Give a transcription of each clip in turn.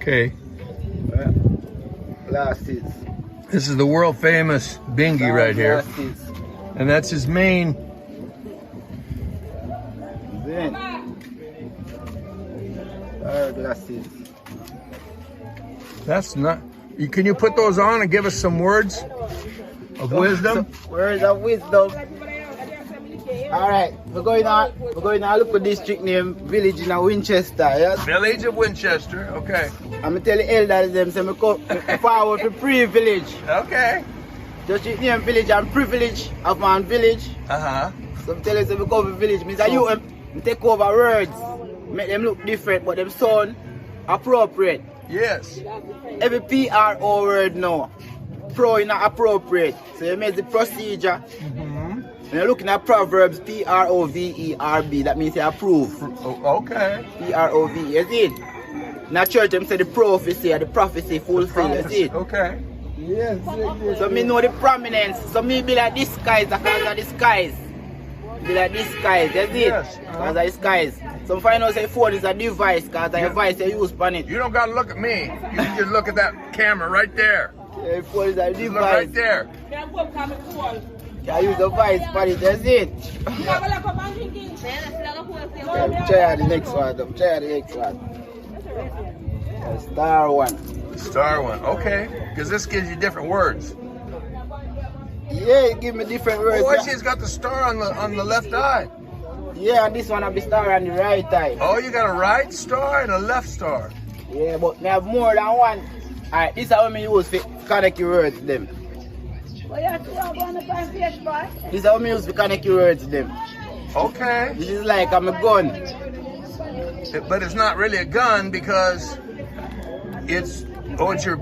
Okay. Glasses. This is the world famous Bingy right here. Glasses. And that's his main. Then. Glasses. That's not. Can you put those on and give us some words of wisdom? Words of wisdom. Alright, we're going to look at district name, village in Winchester, yes? Village of Winchester, okay. I'm going to tell the elders them, so I'm going to forward to pre-village. Okay. District name village and privilege of my village. Uh-huh. So I'm telling you, so we go to village. Means that you take over words, make them look different, but them sound appropriate. Yes. Every PRO word now, pro is not appropriate. So you make the procedure. When you're looking at Proverbs, P-R-O-V-E-R-B, that means you approve. Okay. P-R-O-V-E, you see it? In the church, them say the prophecy or the prophecy fulfilled, you see it? Okay. Yes. So me know the prominence. So me be like this skies because of the skies. Be like this skies, you see it? Yes. Because of the skies. Some find out say phone is a device because the device you use on it. You don't got to look at me. You just look at that camera right there. Yeah, phone is a device. Look right there. I use the vice for it, that's it. Try the next one, try the next one. Star one. Star one, okay. Because this gives you different words. Yeah, it gives me different words. Oh, she's got the star on the left eye. Yeah, and this one have the star on the right eye. Oh, you got a right star and a left star. Yeah, but I have more than one. Alright, this is how I use to connect your words to them. This is how I use to connect your words to them. Okay. This is like I'm a gun. But it's not really a gun because it's your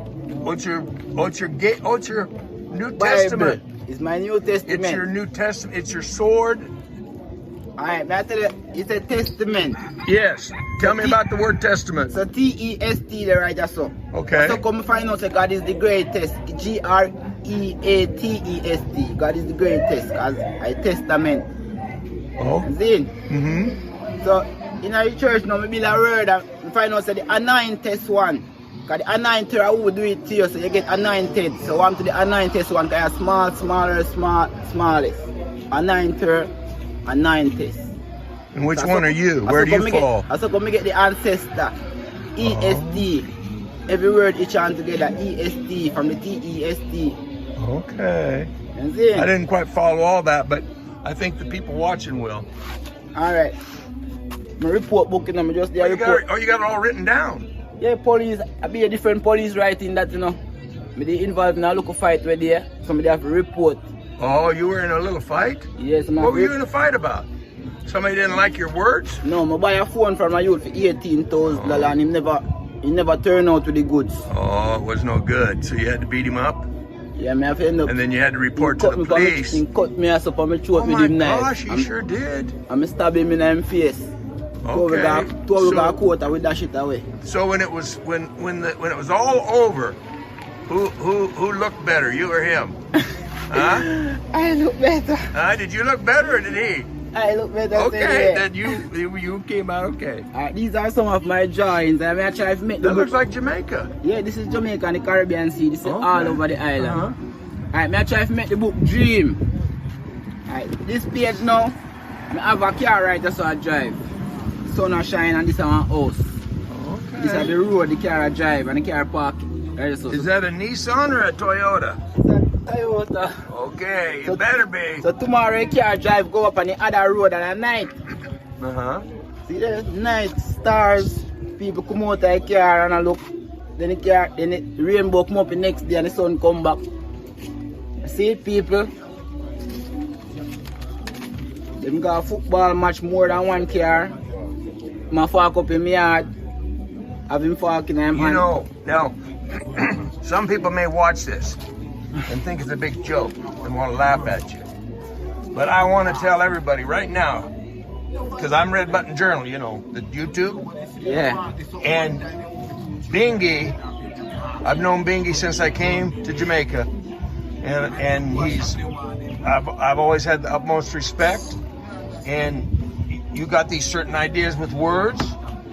New Testament. It's my New Testament. It's your New Testament. It's your sword. Alright, I tell you, it's a testament. Yes. Tell me about the word testament. So T-E-S-T, the right so. Okay. So come find out that God is the greatest. G-R-E-A-T-E-S-T. God is the greatest as a testament. Oh. See? Mm-hmm. So in our church now, we build a word and find out that the anointed one. Because the anointed who will do it to you, so you get anointed. So one to the anointed one, because you small, smaller, smallest. Anointed. And which one are you? Where do you fall? I so come get the ancestor. E-S-T. Every word each hand together. E-S-T from the T-E-S-T. Okay. I I didn't quite follow all that, but I think the people watching will. Alright. My report book, you know, just the report. You got it all written down. Yeah, police, I be a different police writing that, you know. Me they involved in a local fight where there. Somebody have to report. Oh, you were in a little fight? Yes, man. What were you in a fight about? Somebody didn't like your words? No, I buy a phone from my youth for $18,000 and he never turned out with the goods. Oh, it was no good. So you had to beat him up? Yeah, me have to end up. And then you had to report to the police. He cut me ass up on my throat with him knife. Oh my gosh, he sure did. I'm stabbing him in the face. Okay. Two we got court and we dash it away. So when it was when it was all over, who looked better, you or him? Huh? I look better. Did you look better or did he? I look better. Okay, then you came out okay. These are some of my drawings. I mean, I try to make That looks like Jamaica. Yeah, this is Jamaica and the Caribbean Sea. This is all over the island. Alright, I try to make the book Dream. Alright, this page now, I have a car right so I drive. Sun a shine and this is my house. Okay. This is the road the car I drive and the car park. Right, so. Is that a Nissan or a Toyota? Toyota. Okay, it better be. So tomorrow the car drive go up on the other road at night. See the night stars, people come out of the car and I look. Then the rainbow come up the next day and the sun come back. See it, people? Them got a football match more than one car. I fuck up in my yard. I've been fucking in my hand. You know, now, some people may watch this and think it's a big joke and want to laugh at you. But I want to tell everybody right now, because I'm Red Button Journal, you know, the YouTube. Yeah. And Bingy, I've known Bingy since I came to Jamaica. And I've always had the utmost respect. And you got these certain ideas with words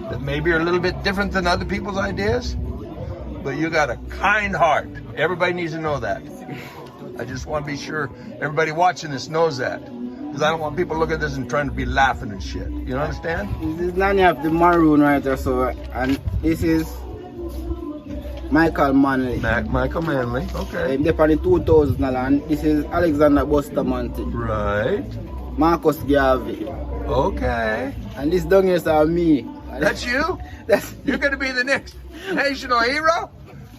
that maybe are a little bit different than other people's ideas. but you got a kind heart. Everybody needs to know that. I just want to be sure everybody watching this knows that. Because I don't want people looking at this and trying to be laughing and shit. You understand? This is Nanny of the Maroon right there, so, and this is Michael Manley. Michael Manley, okay. They're on the 2000 and this is Alexander Bustamante. Right. Marcus Garvey. Okay. And this down here is me. That's you? You're going to be the next national hero?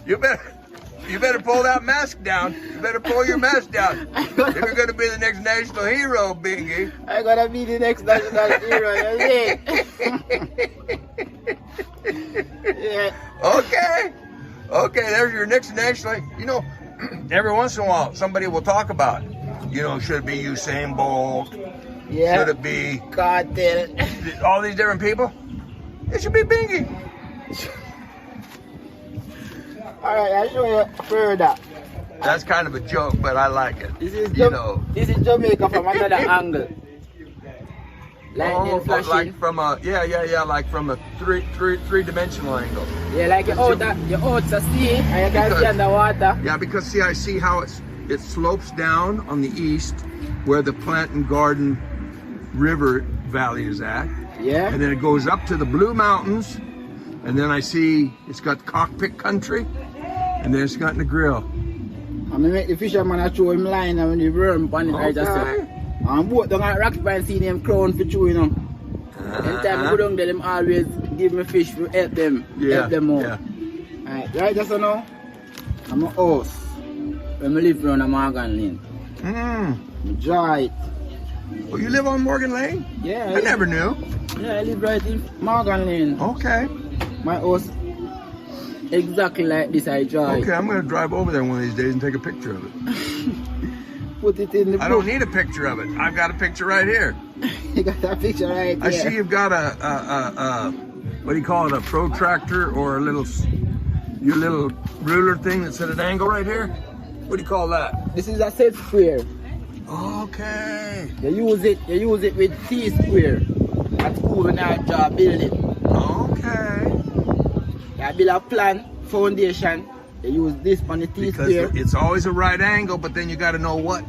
You better pull that mask down. You better pull your mask down. If you're going to be the next national hero, Bingy. I'm going to be the next national hero, yeah. Okay. Okay, there's your next national. You know, every once in a while, somebody will talk about, you know, should it be Usain Bolt? Yeah. Should it be Cartel? All these different people? It should be Bingy. Alright, I'll show you further. That's kind of a joke, but I like it. This is this is Jamaica from another angle. Lightning flashing. Like from a like from a three-dimensional angle. Yeah, like you're out to sea and you can see underwater. Yeah, because see, I see how it slopes down on the east where the Plant and Garden River Valley is at. Yeah. And then it goes up to the Blue Mountains, and then I see it's got cockpit country, and then it's got Negril. I mean, make the fisherman show him line and when the worm on it, I just say. And both down at Rock Spine see them crown for chew, you know. Anytime I go down there, them always give me fish to help them out. Yeah. Alright, right just now, I'm a house. When I live around a Morgan Lane. Enjoy it. Oh, you live on Morgan Lane? Yeah. I never knew. Yeah, I live right in Morgan Lane. Okay. My house exactly like this, I enjoy. Okay, I'm going to drive over there one of these days and take a picture of it. Put it in the book. I don't need a picture of it. I've got a picture right here. You got that picture right here. I see you've got a what do you call it, a protractor or your little ruler thing that's at an angle right here? What do you call that? This is a set square. Okay. You use it with T-square. At school when I draw building. Okay. You build a plan, foundation. You use this on the T-square. Because it's always a right angle, but then you got to know what.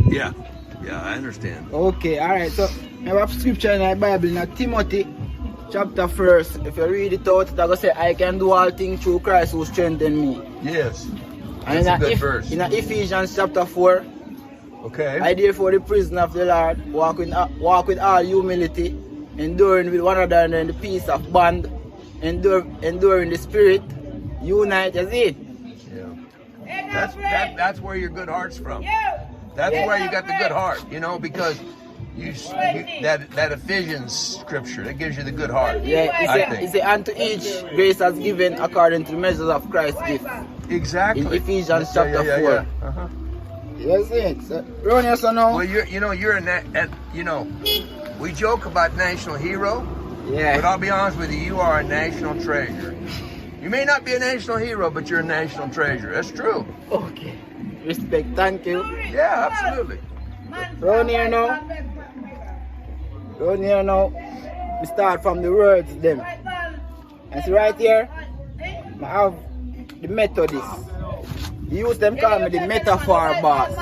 Yeah, I understand. Okay, alright. So I have scripture in the Bible in Timothy chapter 1. If you read it out, it's going to say, I can do all things through Christ who strengthens me. Yes. And that's a good verse. In Ephesians chapter 4. Okay. I therefore the prisoner of the Lord walk with all humility, enduring with one another in the peace of bond, enduring the spirit, unite as it. Yeah. That's where your good heart's from. That's where you got the good heart, you know, because that Ephesians scripture that gives you the good heart. Yeah, it's unto each grace has given according to the measures of Christ's gift. Exactly. In Ephesians chapter 4. Uh-huh. Yes, it. So, Ronnie, so now. Well, we joke about national hero. Yeah. But I'll be honest with you, you are a national treasure. You may not be a national hero, but you're a national treasure. That's true. Okay. Respect, thank you. Yeah, absolutely. Round here now. We start from the words them. And see right here, I have the Methodists. You use them call me the metaphor boss.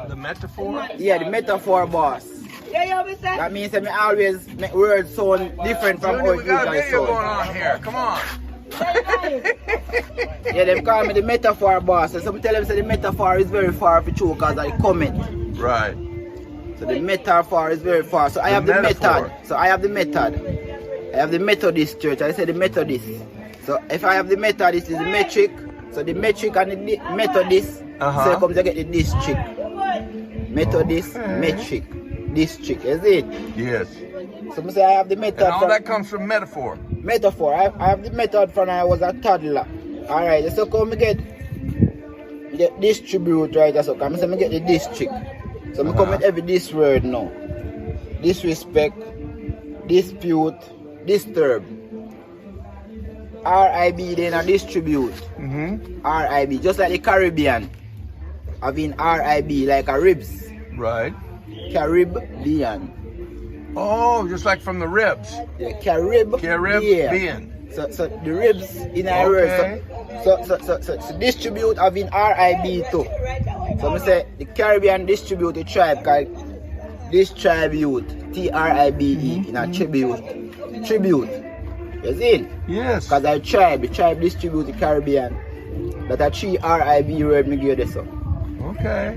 The metaphor? Yeah, the metaphor boss. That means that I always make words sound different from how we got a video going on here. Come on. Yeah, they call me the metaphor boss. So some tell them say the metaphor is very far for you because I comment. Right. So the metaphor is very far. So I have the method. So I have the method. I have the Methodist church. I say the Methodist. So if I have the method, this is the metric. So the metric and the Methodist. So it comes to get the district. Methodist, metric, district. Is it? Yes. So I say I have the method. And all that comes from metaphor. Metaphor. I have the method from when I was a toddler. Alright, so come get distribute, right? So come say get the district. So I come with every this word now. Disrespect, dispute, disturb. RIB then a distribute. RIB, just like the Caribbean. Having RIB like a ribs. Right. Caribbean. Oh, just like from the ribs. Yeah, Caribbean. So the ribs in our word. So distribute having RIB too. So I say the Caribbean distribute the tribe called distribute TRIBE in a tribute. Tribute. You see? Yes. Because the tribe distribute the Caribbean. That a 3 RIB word me give this up. Okay.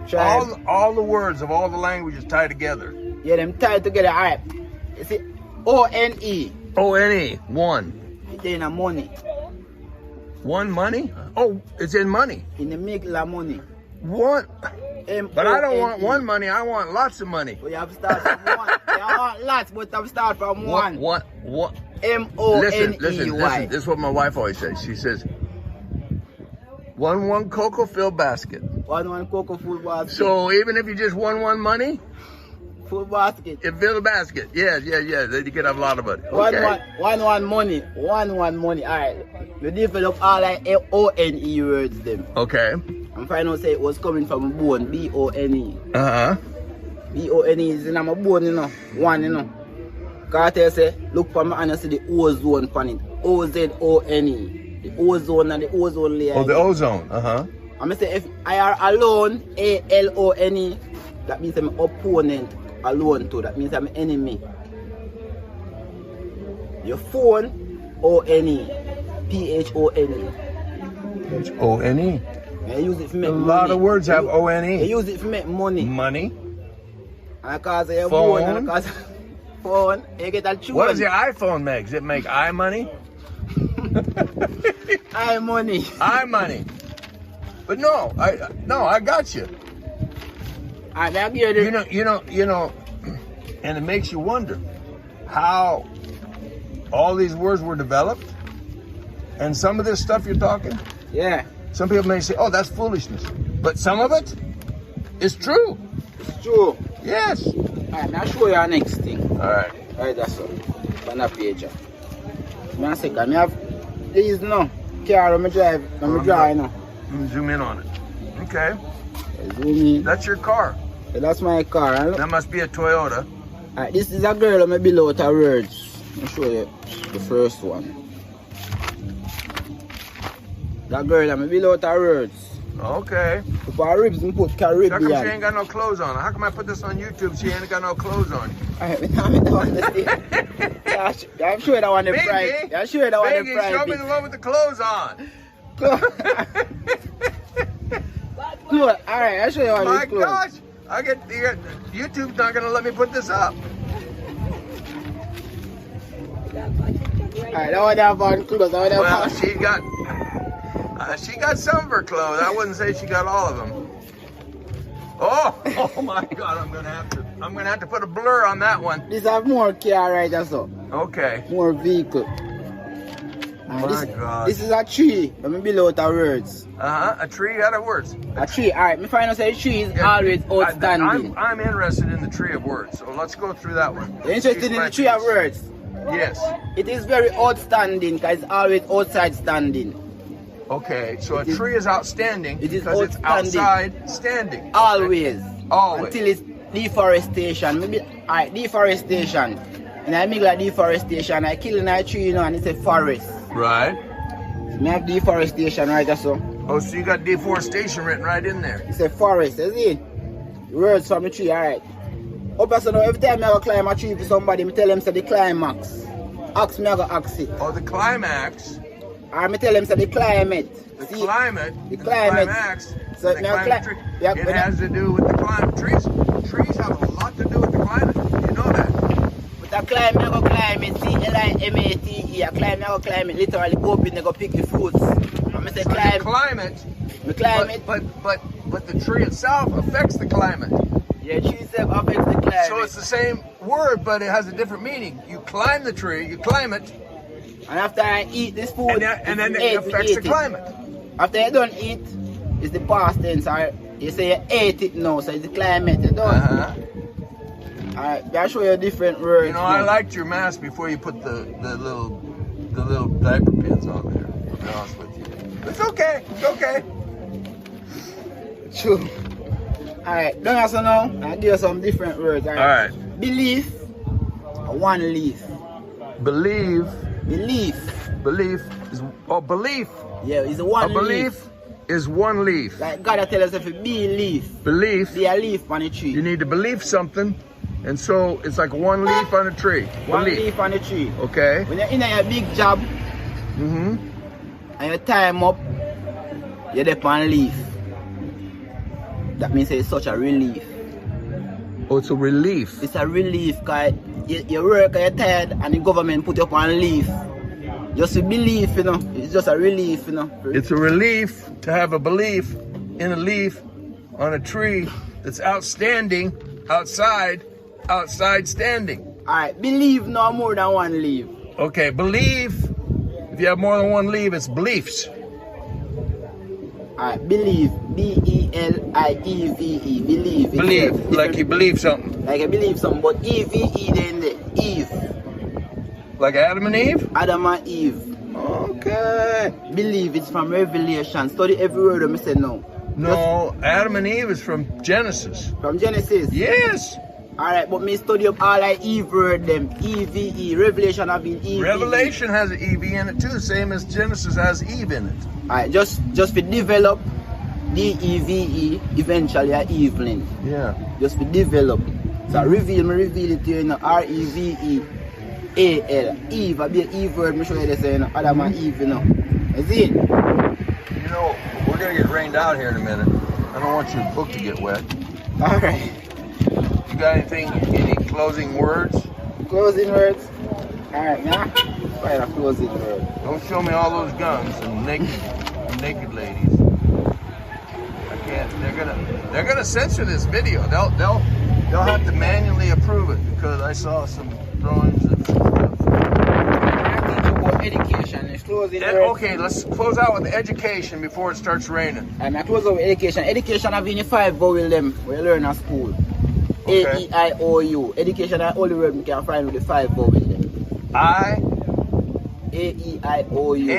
Tribe. All the words of all the languages tied together. Yeah, them tied together. Alright. You see? ONE. ONE. One. It's in a money. One money? Oh, it's in money. In the middle of money. One. But I don't want one money. I want lots of money. Well, you have to start from one. You want lots, but you have to start from one. What? MONEY. Listen. This is what my wife always says. She says, one cocoa filled basket. One cocoa full basket. So even if you just won money, full basket. it fill the basket. Yeah. Then you can have a lot of it. Okay. One money. One money. Alright. We develop all like ONE words them. Okay. I'm trying to say it was coming from bone. BONE. Uh-huh. BONE is in my bone, you know. One, you know. Carter say, look for my hand and see the ozone on it. OZONE. The ozone and the ozone layer. Oh, the ozone. Uh-huh. I'm going to say if I are alone, ALONE, that means I'm opponent alone too. That means I'm enemy. Your phone, ONE. PHONE. HONE. I use it for make A money. lot of words have I ONE. use it for make money. Money. And because of your Phone. phone, and because phone, you get a tune. What does your iPhone make? Does it make money? I money. money. But no, I got you. And I give you You know, and it makes you wonder how all these words were developed, and some of this stuff you're talking. yeah, Some people may say, "Oh, that's foolishness," but some of it is true. it's true. Yes. Alright, I'll show you our next thing. All right. Alright, that's all. On that page. I say, I have these now. Car, I'm drive. I'm driving now. Zoom in on it. Okay. Zoom in. That's your car. So that's my car. That must be a Toyota. Alright, this is a girl I'm below with her words. I'll show you the first one. That girl I'm below with her words. Okay. If her ribs and put How come Caribbean. she ain't got no clothes on? How come I put this on YouTube? She ain't got no clothes on. Alright, I'm sure that one the price. I'm sure that one the Bingy, price. show me the one with the clothes on. Clothes. Alright, I'll show you one My the clothes. gosh. YouTube's not going to let me put this up. Alright, that one have on clothes. That one Well, have she got some of her clothes. I wouldn't say she got all of them. Oh my God! I'm gonna have to put a blur on that one. This have more car right that's all. Okay. More vehicle. My God. This is a tree. Let me below the words. A tree out of words. A tree. Alright, me find out say tree is always outstanding. I'm interested in the tree of words, so let's go through that one. You're interested in the tree of words? Yes. It is very outstanding because it's always outside standing. Okay, so a tree is outstanding It is because it's outstanding. outside standing. Always. Always. Until it's deforestation. Maybe alright, deforestation. And I make like deforestation. I kill a tree, you know, and it's a forest. Right. Me have deforestation right that's all. Oh, so you got deforestation written right in there. It's a forest, you see? Words from a tree, alright. Up so now, every time I go climb a tree for somebody, I tell them say the climax. Ask me, I go ask it. Oh, the climax. I tell them say the climate. The See? climate. The climate. Climax. So the now climate tree. yeah, It has to do with the climate. Trees have a lot to do with the climate. You know that. But I climb, I go climb it. CLIMATE. I climb, I go climb it. Literally go up and I go pick the fruits. I say So climb. the climate. The climate. But the tree itself affects the climate. Yeah, tree itself affects the climate. So it's the same word, but it has a different meaning. You climb the tree, you climb it, and after I eat this food, and then it affects the climate. After you don't eat, it's the past tense. Or you say you ate it now, so it's the climate. You don't. Alright, I'll show you different words. You know, I liked your mask before you put the little diaper pins on there. To be honest with you, it's okay. It's okay. True. Alright, don't answer now. I'll give you some different words. Alright. Belief, one leaf. Believe, Belief. Belief is belief. Yeah, it's one A belief is one leaf. Like God tell us if it be a leaf. Belief. Be a leaf on a tree. You need to believe something, and so it's like one leaf on a tree. One Belief. leaf on a tree. Okay. When you're in a big job, Mm-hmm. and your time up, you're there on leaf. That means it's such a relief. Oh, it's a relief. It's a relief because you work and you're tired and the government put you up on leave. Just a belief, you know. It's just a relief, you know. It's a relief to have a belief in a leaf on a tree that's outstanding, outside standing. Alright, believe no more than one leaf. Okay, believe. If you have more than one leaf, it's beliefs. Alright, believe. B-E-L-I-E-V-E. Believe. Believe, It's like you believe something. Like I believe something, but E-V-E then the Eve. Like Adam and Eve? Adam and Eve. Okay. Believe it's from Revelation. Study every word of me say no. No, Adam and Eve is from Genesis. From Genesis. Yes. Alright, but me study up all I Eve word them. E-V-E. Revelation have been E-V-E. Revelation has an E-V in it too, same as Genesis has Eve in it. Alright, just for develop D-E-V-E, eventually a evening. Yeah. Just for develop. So reveal it to you, you know, R-E-V-E-A-L. Eve, I be an Eve word, me show you this, you know, Adam and Eve, you know. You see it? You know, we're gonna get rained out here in a minute. I don't want your book to get wet. Alright. You got any closing words? Closing words? Alright, now, find a closing word. Don't show me all those guns and naked ladies. I can't. They're gonna censor this video. They'll have to manually approve it because I saw some drawings and stuff. About education. It's closing words. Okay, let's close out with education before it starts raining. And I close out with education. Education have been 5 vowel them we learn at school. Okay. A-E-I-O-U. Education are only word we can find with the 5 vowel them. A-E-I-O-U.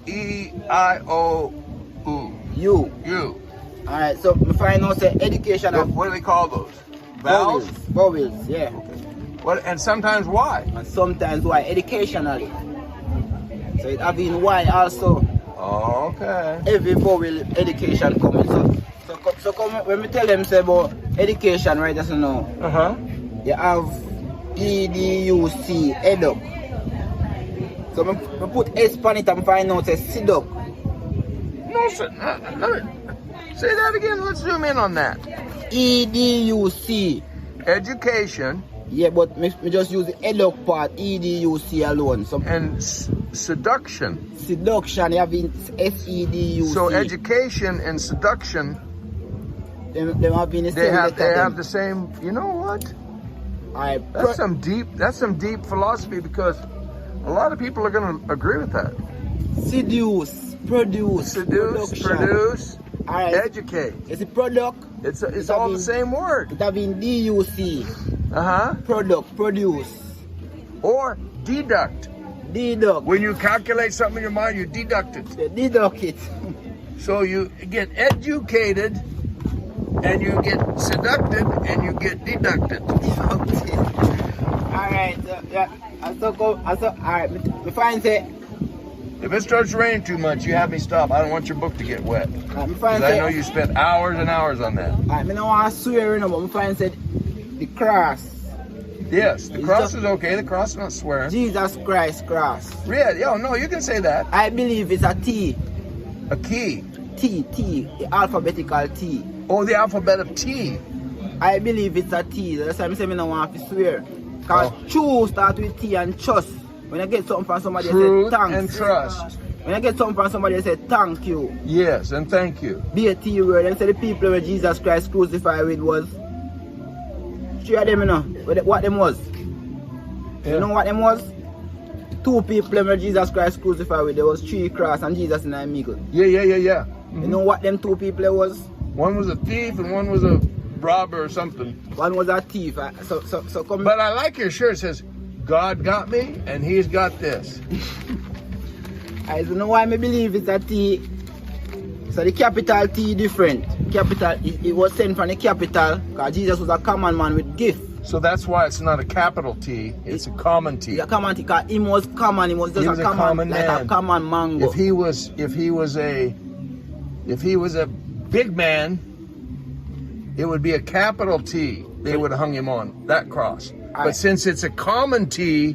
A-E-I-O-U. U. You. Alright, so we find out say education have What do they call those? Vowels? Vowels, yeah. What? And sometimes why? And sometimes why? Educationally. So it have been why also. Okay. Every vowel education coming. So come when we tell them say about education, right? Just know. You have E-D-U-C, edu. So we put S on it and find out say SIDUC. No, sir. Say that again. Let's zoom in on that. E-D-U-C. Education. Yeah, but me just use the edu part, E-D-U-C alone. So and seduction. Seduction, you have S-E-D-U-C. So education and seduction. Them have been the same. They have the same. You know what? That's some deep philosophy because a lot of people are going to agree with that. Seduce, produce, educate. It's a product. It's all the same word. It have been D-U-C. Product, produce. Or deduct. Deduct. When you calculate something in your mind, you deduct it. You deduct it. So you get educated, and you get seducted, and you get deducted. Alright, yeah. Alright, we find say. If it starts raining too much, you have me stop. I don't want your book to get wet. I know you spent hours and hours on that. I don't want to swear, but I find said the cross. Yes, the cross is okay. The cross is not swearing. Jesus Christ cross. Yeah, no, you can say that. I believe it's a T. A key. T, the alphabetical T. Oh, the alphabet of T. I believe it's a T. That's why I say I don't want to swear. Because true start with T and trust. When I get something from somebody, Truth I say thanks. and trust. When I get something from somebody, I say thank you. Yes, and thank you. Be a T word. And say the people where Jesus Christ crucified with was 3 of them, you know. What them was? Yeah. You know what them was? 2 people where Jesus Christ crucified with. There was 3 cross and Jesus in the middle. Yeah. Mm-hmm. You know what them 2 people was? One was a thief and one was a robber or something. One was a thief. So come. But I like your shirt. It says, God got me and he's got this. I don't know why I believe it's a T. So the capital T different. Capital, it was sent from the capital because Jesus was a common man with gift. So that's why it's not a capital T, it's a common T. It's a common T, because he was common, he was just a common like man. a common mango. If he was a big man, it would be a capital T. They would have hung him on that cross. But since it's a common T,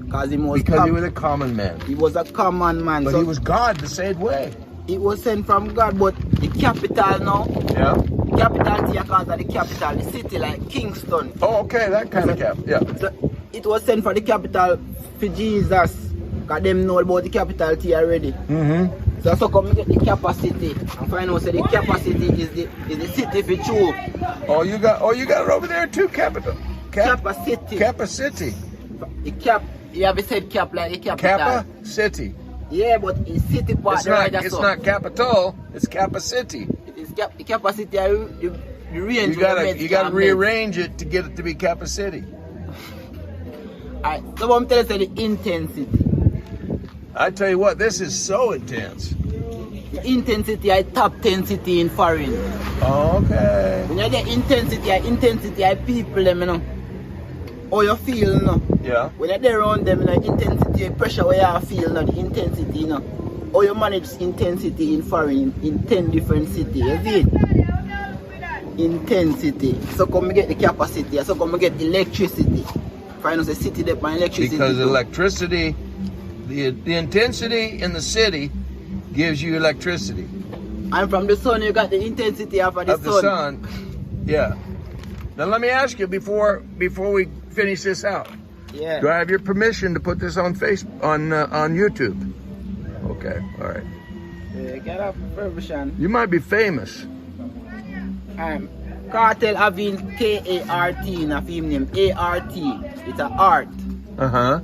because he was a common man. He was a common man. But so he was God the same way. It was sent from God, but the capital now. Yeah. Capital T, because of the capital, the city like Kingston. Oh, okay, that kind of cap. Yeah. So it was sent for the capital for Jesus, because them know about the capital T already. Mm-hmm. So come we get the capacity, and find out say the capacity is the city for true. Oh, you got it over there too, capital. Capacity. Capacity. The cap. You have said cap like the capital. Kappa City. Yeah, but it's city part. It's not capital. It's Kappa City. It is the capacity. The range. You got to rearrange it to get it to be Kappa City. Alright, so I'm telling you the intensity. I tell you what, this is so intense. The intensity I top 10 city in foreign. Okay. When you get intensity I people them, you know. How you feel, you know. Yeah. When you're there around them, you know, intensity, pressure where you feel, you know, the intensity, you know. How you manage intensity in foreign in 10 different cities, you see? Intensity. So come we get the capacity, so come we get electricity. Find us a city that by electricity. Because electricity, the intensity in the city gives you electricity. And from the sun, you got the intensity of the sun. Yeah. Now let me ask you before we finish this out. Yeah. Do I have your permission to put this on on YouTube? Okay. All right. Yeah, get up permission. You might be famous. Cartel having K-A-R-T in a film name. A-R-T. It's a art. Uh-huh.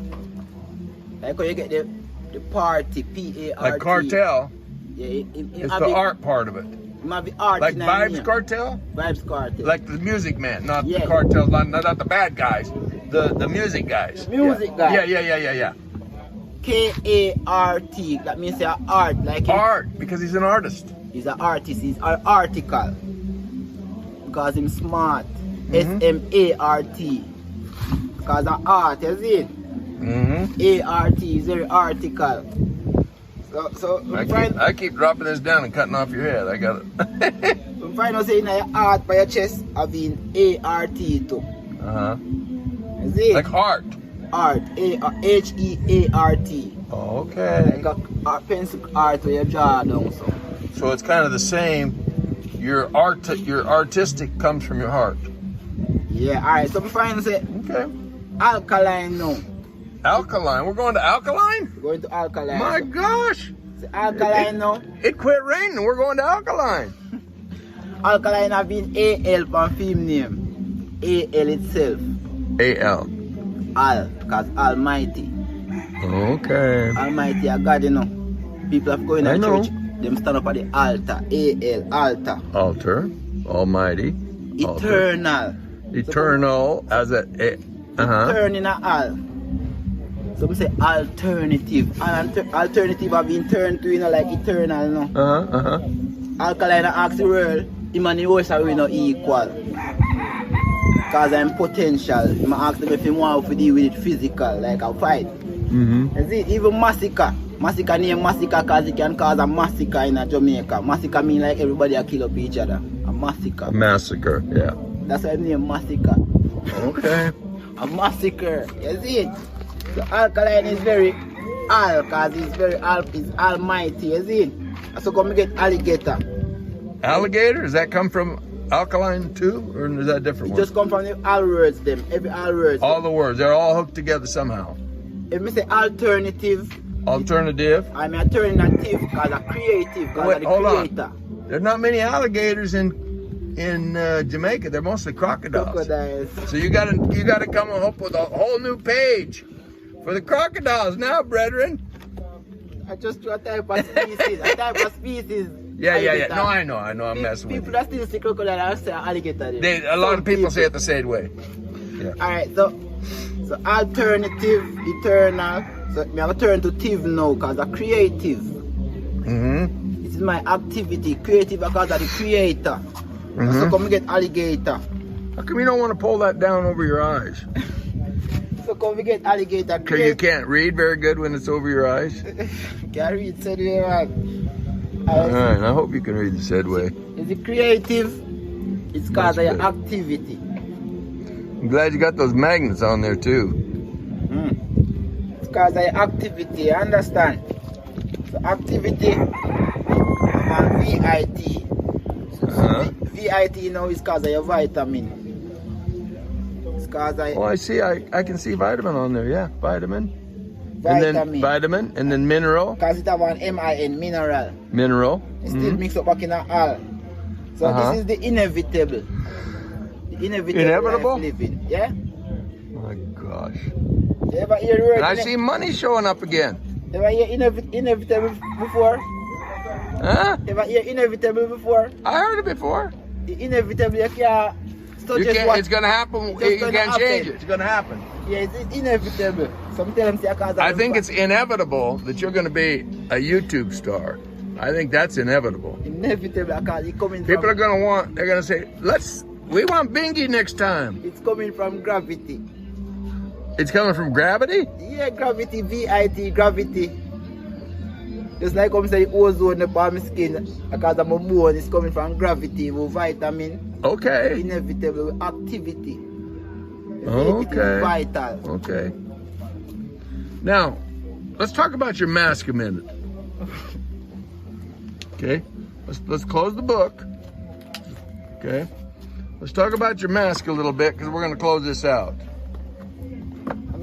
Like when you get the party, P-A-R-T. Like cartel. Yeah, it's the art part of it. It might be art. Like Vibes Cartel? Vibes Cartel. Like the music man, not the cartel, not the bad guys. The music guys. The music guys. Yeah. K-A-R-T. That means they're art. Like art, because he's an artist. He's an artist. He's an article. Because he's smart. S-M-A-R-T. Because of art, you see? A-R-T is very article. So I keep dropping this down and cutting off your head. I got it. I'm trying to say in your art by your chest, I've been A-R-T too. Uh-huh. Is it? Like heart. Art. H-E-A-R-T. Okay. Like a pencil art where you draw down so. So it's kind of the same. Your artistic comes from your heart. Yeah, alright. So I'm trying to say alkaline now. Alkaline? We're going to alkaline? We're going to alkaline. My gosh! So alkaline now. It quit raining. We're going to alkaline. Alkaline have been A-L from film name. A-L itself. A-L. Al, because Almighty. Okay. Almighty are God, you know. People have going to church. Them stand up at the altar. A-L, altar. Altar. Almighty. Eternal. Eternal so, as a... Turn in a al. Some say alternative. Alternative have been turned to, you know, like eternal, no? Alkaline asks the world, him and the horse are no equal. Because I'm potential. Him ask them if he want to deal with it physical, like a fight. You see, even massacre. Massacre name massacre because it can cause a massacre in a Jamaica. Massacre mean like everybody a kill up each other. A massacre. A massacre, yeah. That's why I name massacre. Okay. A massacre. You see it? So alkaline is very al, because it's very it's almighty, you see it? So come get alligator. Alligator? Does that come from alkaline too? Or is that a different one? It just come from the all words them. Every all words. All the words. They're all hooked together somehow. If I say alternative. Alternative? I'm alternative because I'm creative. Wait, hold creator. On. There's not many alligators in Jamaica. They're mostly crocodiles. So you gotta come up with a whole new page for the crocodiles now, brethren. I just do a type of species. A type of species. Yeah. No, I know. I'm messing with you. People that still say crocodile and say alligator. A lot of people say it the same way. Yeah. Alright, so alternative, eternal. So I'm going to turn to tiv now because I'm creative. This is my activity. Creative because of the creator. So come get alligator. How come you don't want to pull that down over your eyes? So come we get alligator. Because you can't read very good when it's over your eyes? Can't read said way, man. Alright, I hope you can read the said way. Is it creative? It's because of your activity. I'm glad you got those magnets on there too. It's because of your activity, you understand? So activity and VIT. VIT now is because of your vitamin. It's because of... Oh, I see. I can see vitamin on there. Yeah, vitamin. Vitamin. And then vitamin, and then mineral. Because it have an M-I-N, mineral. Mineral. It's still mixed up back in a all. So this is the inevitable. The inevitable life living. Yeah? My gosh. You ever hear the word? And I see money showing up again. You ever hear inevitable before? Huh? You ever hear inevitable before? I heard it before. The inevitable, you can't... It's going to happen. You can't change it. It's going to happen. Yeah, it's inevitable. Sometimes I think it's inevitable that you're going to be a YouTube star. I think that's inevitable. Inevitable because it's coming from... People are going to they're going to say, we want Bingy next time. It's coming from gravity. It's coming from gravity? Yeah, gravity, VIT, gravity. Just like I'm saying, ozone upon my skin, because I'm a bone, it's coming from gravity, with vitamin. Okay. Inevitable activity. Okay. It is vital. Okay. Now, let's talk about your mask a minute. Okay. Let's close the book. Okay. Let's talk about your mask a little bit because we're going to close this out.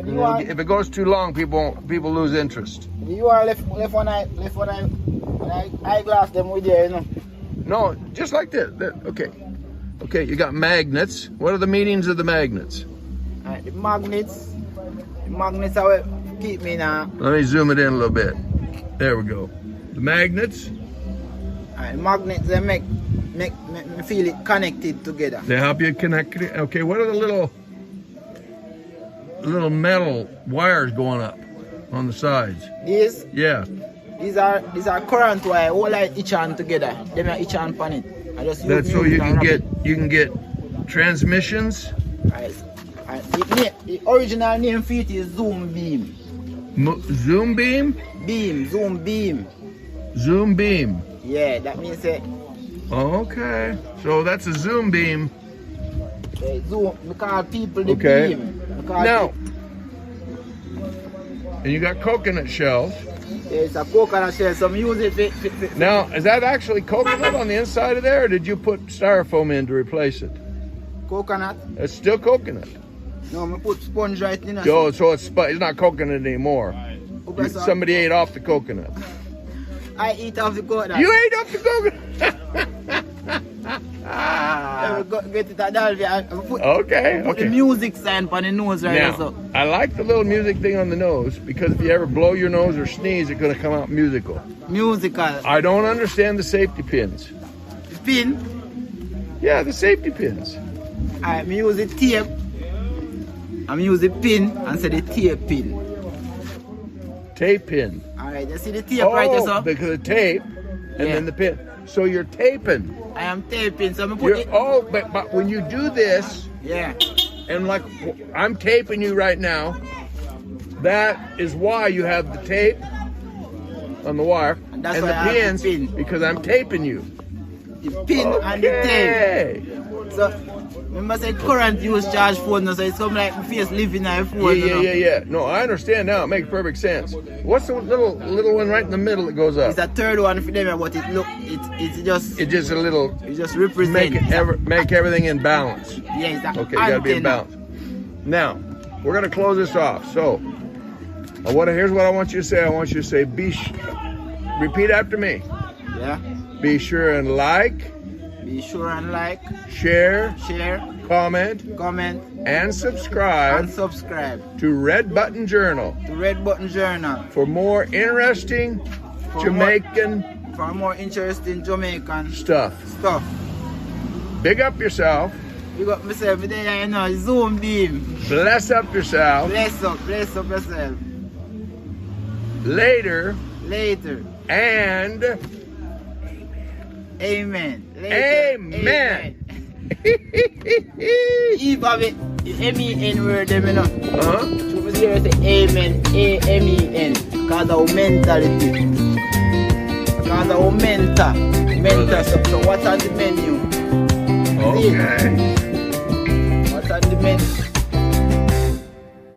If it goes too long, people lose interest. You are left one eyeglass them with you, you know. No, just like this. Okay. Okay, you got magnets. What are the meanings of the magnets? Alright, the magnets are what keep me now. Let me zoom it in a little bit. There we go. The magnets. Alright, magnets they make me feel it connected together. They help you connect it. Okay, what are the little metal wires going up on the sides? These? Yeah. These are current wire, all like each on together. Them are each on it. I just that's so you can get transmissions. Right. The original name for it is Zoom Beam. Zoom beam? Zoom beam. Zoom beam. Yeah, that means it. Okay. So that's a zoom beam. Zoom, we call people the okay. beam. Now, and you got coconut shells. Yeah, it's a coconut shell, some use it. Now, is that actually coconut on the inside of there, or did you put styrofoam in to replace it? Coconut. It's still coconut. No, I put sponge right in it. Oh, so it's not coconut anymore. Somebody ate off the coconut. I eat off the coconut. You ate off the coconut? Get it at okay. Put the music sign on the nose right now. So. I like the little music thing on the nose because if you ever blow your nose or sneeze, it's going to come out musical. Musical. I don't understand the safety pins. The pin? Yeah, the safety pins. I'm using tape. I'm using pin and say the tape pin. Tape pin. Alright, you see the tape right there, so? Because the tape and then the pin. So you're taping. I am taping, so I'm put it. Oh, but when you do this, yeah, and like I'm taping you right now, that is why you have the tape on the wire and the pins, the pin. because I'm taping you. The pin and the tape. So, remember I said current use charge phone, so it's something like my face living on your phone. Yeah. No, I understand now. It makes perfect sense. What's the little one right in the middle that goes up? It's a third one for them, but it's just a little. It just represents. Make everything in balance. Yeah, exactly. Okay, you gotta be in balance. Now, we're gonna close this off. So, here's what I want you to say. I want you to say, repeat after me. Yeah. Be sure and like. Be sure and like. Share. Comment. And subscribe. To Red Button Journal. For more interesting Jamaican stuff. Big up yourself. Big up myself. There, you know, Zoom beam. Bless up yourself. Bless up yourself. Later. And Amen. Amen. Eve of it, M-E-N word them, you know. True zero say amen, A-M-E-N. Because of mentality. Because of mental. So what's on the menu? Okay. What's on the menu?